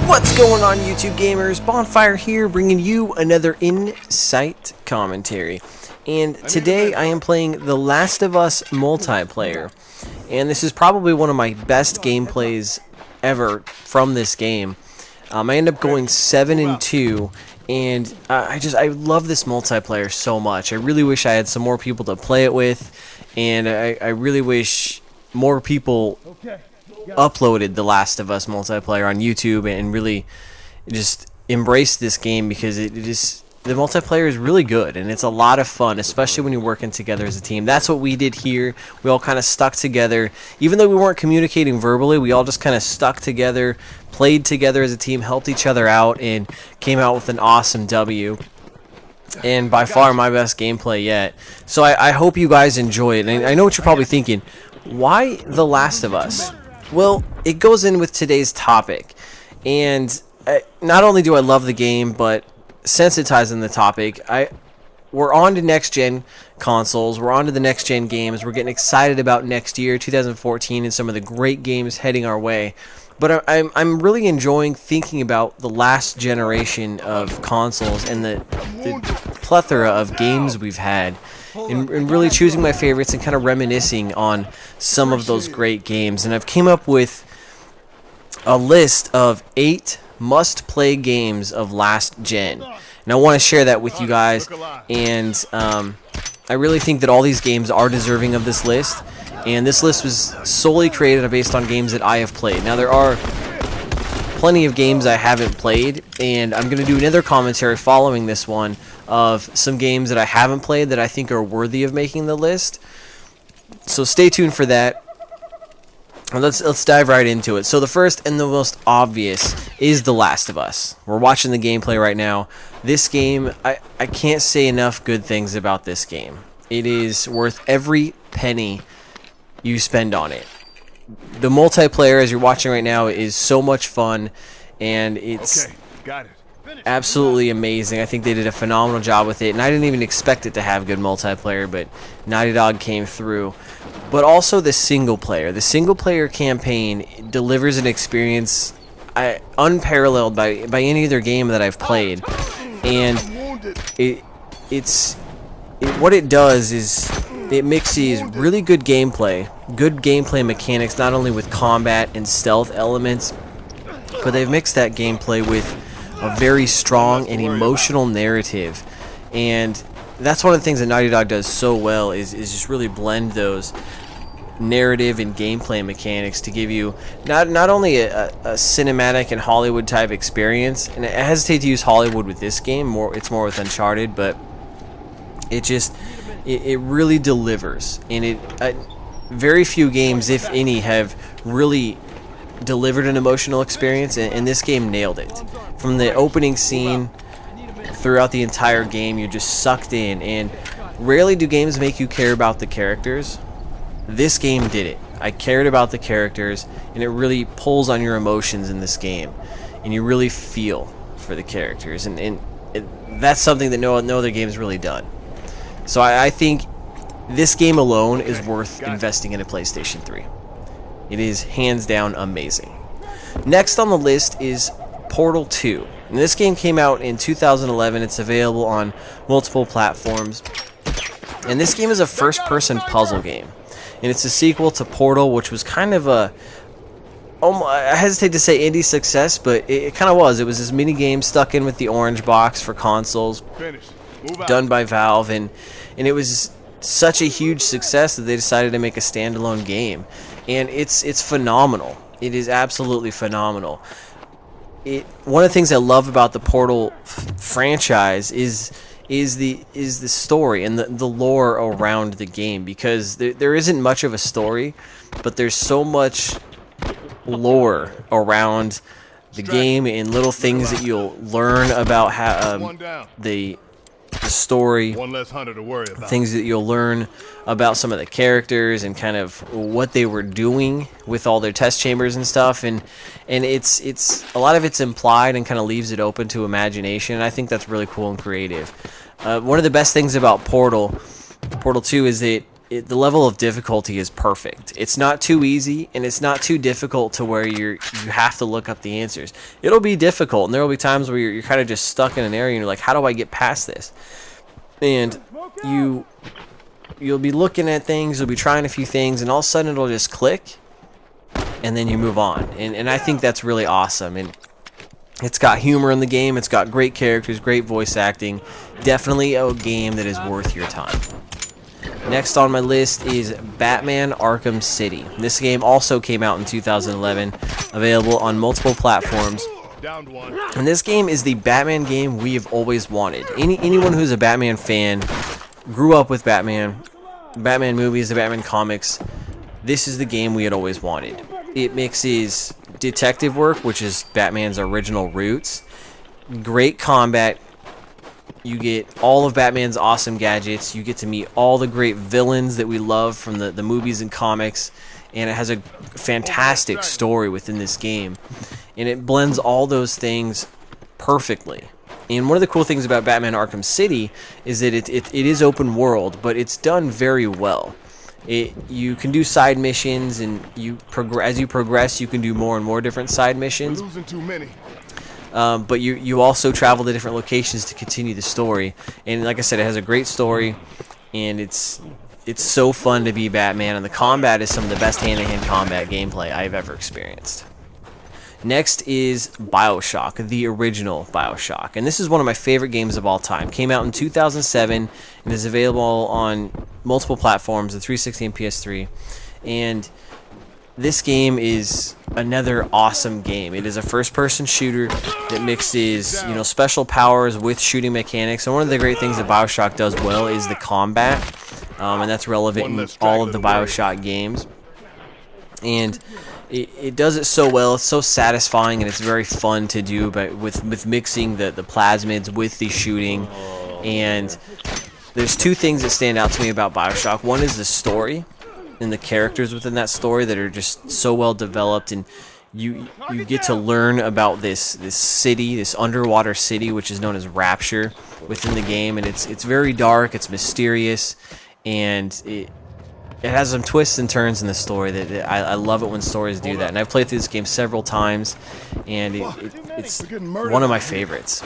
What's going on, YouTube gamers? Bonfire here, bringing you another Insight commentary. And today I am playing The Last of Us multiplayer. And this is probably one of my best gameplays ever from this game. I end up going 7-2, and I love this multiplayer so much. I really wish I had some more people to play it with, and I really wish more people uploaded The Last of Us multiplayer on YouTube and really just embraced this game, because the multiplayer is really good and it's a lot of fun, especially when you're working together as a team. That's what we did here. We all kind of stuck together. Even though we weren't communicating verbally, we all just kind of stuck together, played together as a team, helped each other out, and came out with an awesome W. And by far my best gameplay yet. So I hope you guys enjoy it. And I know what you're probably thinking. Why The Last of Us? Well, it goes in with today's topic. And not only do I love the game, but sensitizing the topic, we're on to next gen consoles, we're on to the next gen games, we're getting excited about next year 2014 and some of the great games heading our way. But I'm really enjoying thinking about the last generation of consoles and the plethora of games we've had, and really choosing my favorites and kind of reminiscing on some of those great games. And I've came up with a list of 8 must-play games of last gen, and I want to share that with you guys. And I really think that all these games are deserving of this list, and this list was solely created based on games that I have played. Now, there are plenty of games I haven't played, and I'm going to do another commentary following this one of some games that I haven't played that I think are worthy of making the list. So stay tuned for that. Let's dive right into it. So the first and the most obvious is The Last of Us. We're watching the gameplay right now. This game, I can't say enough good things about this game. It is worth every penny you spend on it. The multiplayer, as you're watching right now, is so much fun, and it's absolutely amazing. I think they did a phenomenal job with it, and I didn't even expect it to have good multiplayer, but Naughty Dog came through. But also the single player. The single player campaign delivers an experience unparalleled by any other game that I've played. And what it does is it mixes really good gameplay mechanics, not only with combat and stealth elements, but they've mixed that gameplay with a very strong and emotional narrative. And that's one of the things that Naughty Dog does so well, is just really blend those narrative and gameplay mechanics to give you not only a cinematic and Hollywood type experience. And I hesitate to use Hollywood with this game, it's more with Uncharted, but it really delivers. And very few games, if any, have really delivered an emotional experience, and this game nailed it. From the opening scene throughout the entire game, you're just sucked in, and rarely do games make you care about the characters. This game did it. I cared about the characters, and it really pulls on your emotions in this game, and you really feel for the characters, and that's something that no other game's really done. So I think this game alone is worth investing in a PlayStation 3. It is hands down amazing. Next on the list is Portal 2. And this game came out in 2011. It's available on multiple platforms. And this game is a first-person puzzle game. And it's a sequel to Portal, which was kind of I hesitate to say indie success, but it kind of was. It was this mini game stuck in with the orange box for consoles, done by Valve, and it was such a huge success that they decided to make a standalone game. And it's phenomenal. It is absolutely phenomenal. One of the things I love about the Portal franchise is the story and the lore around the game, because there isn't much of a story, but there's so much lore around the game and little things that you'll learn about how the story, things that you'll learn about some of the characters and kind of what they were doing with all their test chambers and stuff, and it's a lot of it's implied and kind of leaves it open to imagination, and I think that's really cool and creative. One of the best things about Portal 2 is that the level of difficulty is perfect. It's not too easy, and it's not too difficult to where you have to look up the answers. It'll be difficult, and there will be times where you're kind of just stuck in an area, and you're like, how do I get past this? And you'll be looking at things, you'll be trying a few things, and all of a sudden it'll just click, and then you move on. And I think that's really awesome. And it's got humor in the game, it's got great characters, great voice acting. Definitely a game that is worth your time. Next on my list is Batman Arkham City. This game also came out in 2011, available on multiple platforms. And this game is the Batman game we have always wanted. Anyone who's a Batman fan, grew up with Batman movies, the Batman comics, this is the game we had always wanted. It mixes detective work, which is Batman's original roots, great combat. You get all of Batman's awesome gadgets. You get to meet all the great villains that we love from the movies and comics. And it has a fantastic story within this game. And it blends all those things perfectly. And one of the cool things about Batman Arkham City is that it is open world, but it's done very well. You can do side missions, and as you progress, you can do more and more different side missions. We're losing too many. But you also travel to different locations to continue the story. And like I said, it has a great story, and it's so fun to be Batman, and the combat is some of the best hand-to-hand combat gameplay I've ever experienced. Next is Bioshock, the original Bioshock. And this is one of my favorite games of all time. Came out in 2007 and is available on multiple platforms, the 360 and PS3. And this game is another awesome game. It is a first-person shooter that mixes, special powers with shooting mechanics. And one of the great things that Bioshock does well is the combat, and that's relevant in all of the Bioshock games. And it does it so well. It's so satisfying, and it's very fun to do. But with mixing the plasmids with the shooting, and there's two things that stand out to me about Bioshock. One is the story and the characters within that story that are just so well developed, and you get to learn about this city, this underwater city, which is known as Rapture within the game, and it's very dark, it's mysterious, and it has some twists and turns in the story that I love it when stories do that. And I've played through this game several times, and it's one of my favorites.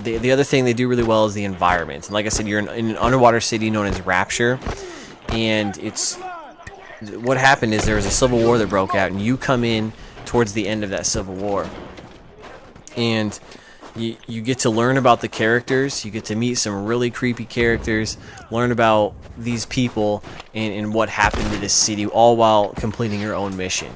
The other thing they do really well is the environment. And like I said, you're in an underwater city known as Rapture, and what happened is there was a civil war that broke out, and you come in towards the end of that civil war, and you get to learn about the characters. You get to meet some really creepy characters, learn about these people and what happened to this city, all while completing your own mission.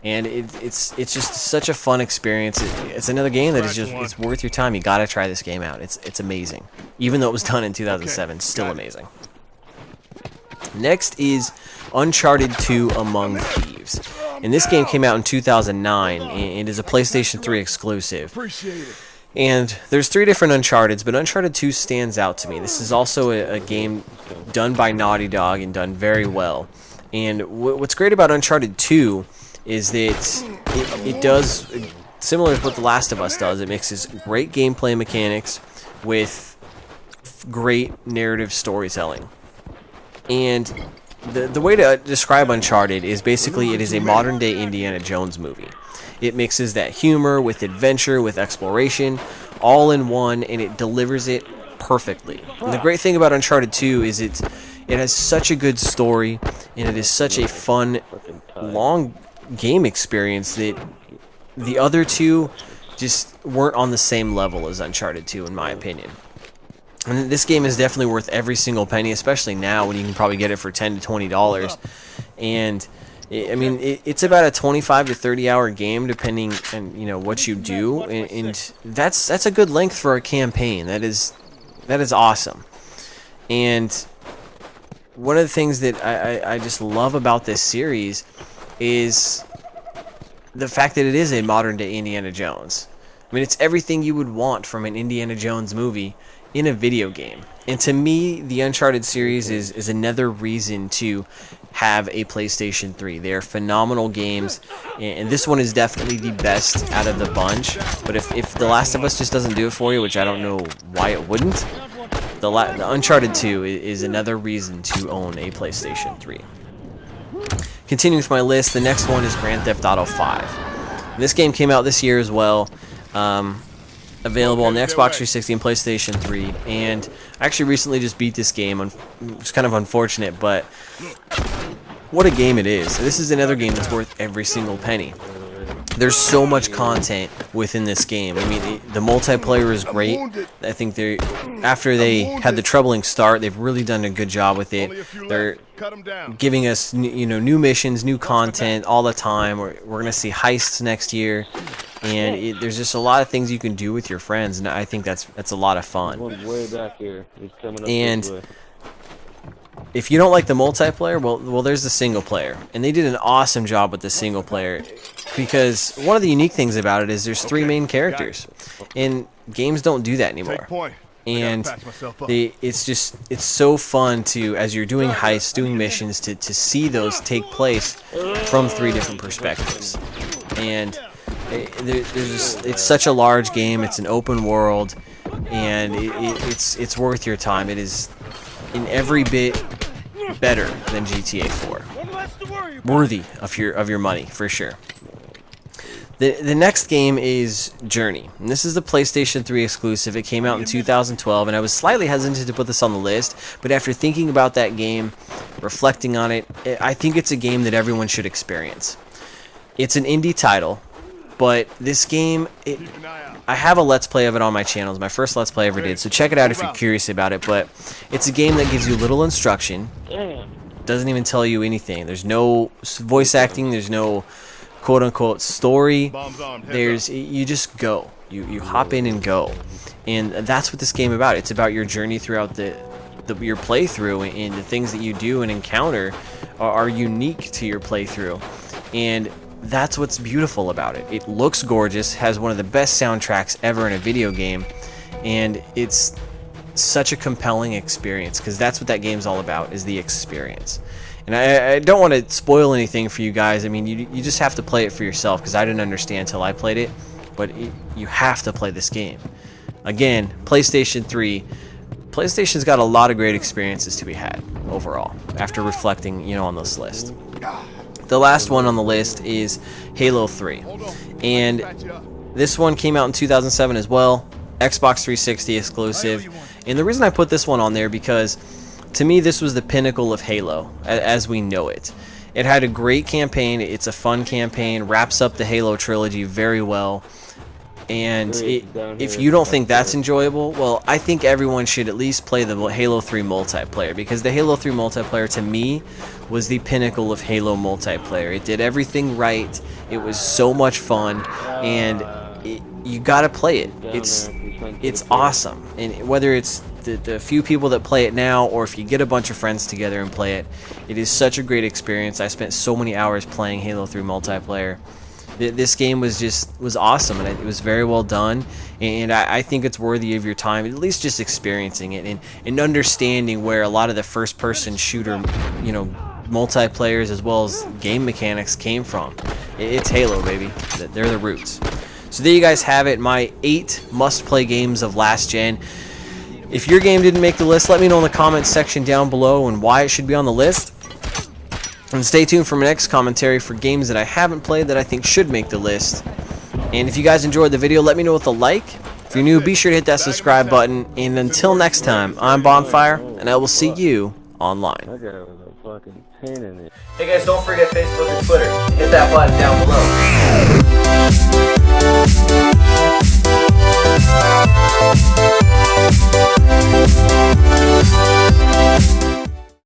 And it's just such a fun experience. It's another game that is just it's worth your time. You gotta try this game out. It's amazing. Even though it was done in 2007, still amazing. Next is Uncharted 2 Among Thieves. And this game came out in 2009 and is a PlayStation 3 exclusive. And there's 3 different Uncharteds, but Uncharted 2 stands out to me. This is also a game done by Naughty Dog and done very well. And what's great about Uncharted 2 is that it does, similar to what The Last of Us does, it mixes great gameplay mechanics with great narrative storytelling. And the way to describe Uncharted is basically it is a modern-day Indiana Jones movie. It mixes that humor with adventure, with exploration, all in one, and it delivers it perfectly. And the great thing about Uncharted 2 is it has such a good story, and it is such a fun, long game experience that the other two just weren't on the same level as Uncharted 2, in my opinion. And this game is definitely worth every single penny, especially now when you can probably get it for $10 to $20. And I mean, it's about a 25 to 30 hour game, depending on what you do, and that's a good length for a campaign. That is awesome. And one of the things that I just love about this series is the fact that it is a modern day Indiana Jones. I mean, it's everything you would want from an Indiana Jones movie in a video game. And to me, the Uncharted series is another reason to have a PlayStation 3. They are phenomenal games, and this one is definitely the best out of the bunch. But if The Last of Us just doesn't do it for you, which I don't know why it wouldn't, the Uncharted 2 is another reason to own a PlayStation 3. Continuing with my list, the next one is Grand Theft Auto 5. This game came out this year as well, available on the Xbox 360 and PlayStation 3, and I actually recently just beat this game. It's kind of unfortunate, but what a game it is. This is another game that's worth every single penny. There's so much content within this game. I mean, the multiplayer is great. I think after they had the troubling start, they've really done a good job with it. They're giving us new missions, new content all the time. We're gonna see heists next year, and there's just a lot of things you can do with your friends, and I think that's a lot of fun. And if you don't like the multiplayer, well, there's the single player, and they did an awesome job with the single player, because one of the unique things about it is there's 3 main characters, and games don't do that anymore. And it's so fun to, as you're doing heists, doing missions, to see those take place from 3 different perspectives. And it's such a large game. It's an open world, and it's worth your time. It is in every bit better than GTA 4. Worthy of your money, for sure. The next game is Journey, and this is the PlayStation 3 exclusive. It came out in 2012, and I was slightly hesitant to put this on the list, but after thinking about that game, reflecting on it, I think it's a game that everyone should experience. It's an indie title, but this game, I have a Let's Play of it on my channel. It's my first Let's Play I ever did, so check it out if you're curious about it. But it's a game that gives you little instruction, doesn't even tell you anything. There's no voice acting, there's no quote-unquote story. You just go. You hop in and go. And that's what this game is about. It's about your journey throughout your playthrough, and the things that you do and encounter are unique to your playthrough. And that's what's beautiful about it. It looks gorgeous, has one of the best soundtracks ever in a video game, and it's such a compelling experience, because that's what that game's all about, is the experience. And I don't want to spoil anything for you guys. I mean, you just have to play it for yourself, because I didn't understand until I played it, but you have to play this game. Again, PlayStation 3. PlayStation's got a lot of great experiences to be had overall, after reflecting, on this list. The last one on the list is Halo 3, and this one came out in 2007 as well, Xbox 360 exclusive. And the reason I put this one on there, because to me this was the pinnacle of Halo as we know it. It had a great campaign, it's a fun campaign, wraps up the Halo trilogy very well. And if you don't think that's enjoyable, well, I think everyone should at least play the Halo 3 multiplayer, because the Halo 3 multiplayer, to me, was the pinnacle of Halo multiplayer. It did everything right, it was so much fun, and you gotta play it. It's awesome. And whether it's the few people that play it now, or if you get a bunch of friends together and play it, it is such a great experience. I spent so many hours playing Halo 3 multiplayer. This game was awesome, and it was very well done, and I think it's worthy of your time, at least just experiencing it and understanding where a lot of the first-person shooter, multiplayers as well as game mechanics came from. It's Halo, baby. They're the roots. So there you guys have it, my 8 must-play games of last gen. If your game didn't make the list, let me know in the comments section down below and why it should be on the list. And stay tuned for my next commentary for games that I haven't played that I think should make the list. And if you guys enjoyed the video, let me know with a like. If you're new, be sure to hit that subscribe button. And until next time, I'm Bonfire, and I will see you online. Hey guys, don't forget Facebook and Twitter. Hit that button down below.